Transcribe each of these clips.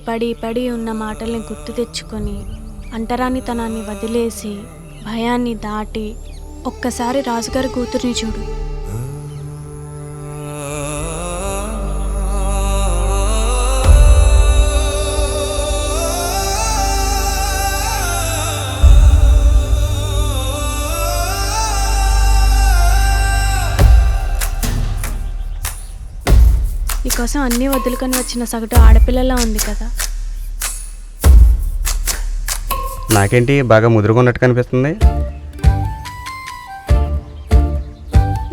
పడి పడి ఉన్న మాటల్ని గుర్తు తెచ్చుకొని అంటరానితనాన్ని వదిలేసి భయాన్ని దాటి ఒక్కసారి రాజుగారి కూతుర్ని చూడు. నీకోసం అన్నీ వదులుకొని వచ్చిన సగటు ఆడపిల్లలా ఉంది కదా. నాకేంటి బాగా ముదురుగున్నట్టు కనిపిస్తుంది.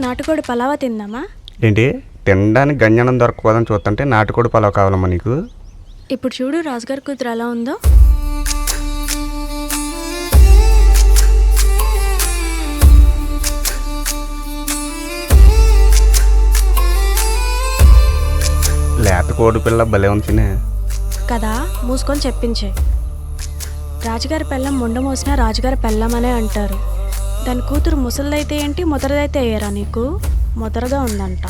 నాటుకోడి పలావా తిందామా? ఏంటి తినడానికి గంజనం దొరకపోదని చూస్తుంటే నాటుకోడి పలావ్ కావాలమ్మా నీకు? ఇప్పుడు చూడు రాజుగారి కూతురు ఎలా ఉందో. లేత కోడి పిల్ల భలే ఉంచినే కదా. మూసుకొని చెప్పించే. రాజుగారి పెళ్ళం ముండ మోసినా రాజుగారి పెళ్ళమనే అంటారు. దాని కూతురు ముసలిదైతే ఏంటి ముదరదైతే అయ్యారా నీకు? ముదరగా ఉందంట.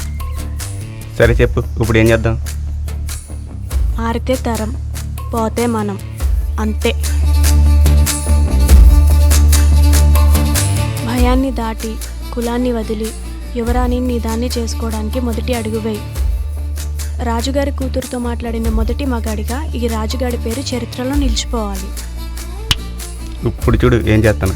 సరే చెప్పు, ఇప్పుడు ఏం చేద్దాం? మారితే తరం, పోతే మనం, అంతే. భయాన్ని దాటి కులాన్ని వదిలి యువరాణి నీ దాన్ని చేసుకోవడానికి మొదటి అడుగు వేయి. రాజుగారి కూతురుతో మాట్లాడిన మొదటి మగాడిగా ఈ రాజుగాడి పేరు చరిత్రలో నిలిచిపోవాలి. ఇప్పుడు చూడు ఏం చేస్తాను.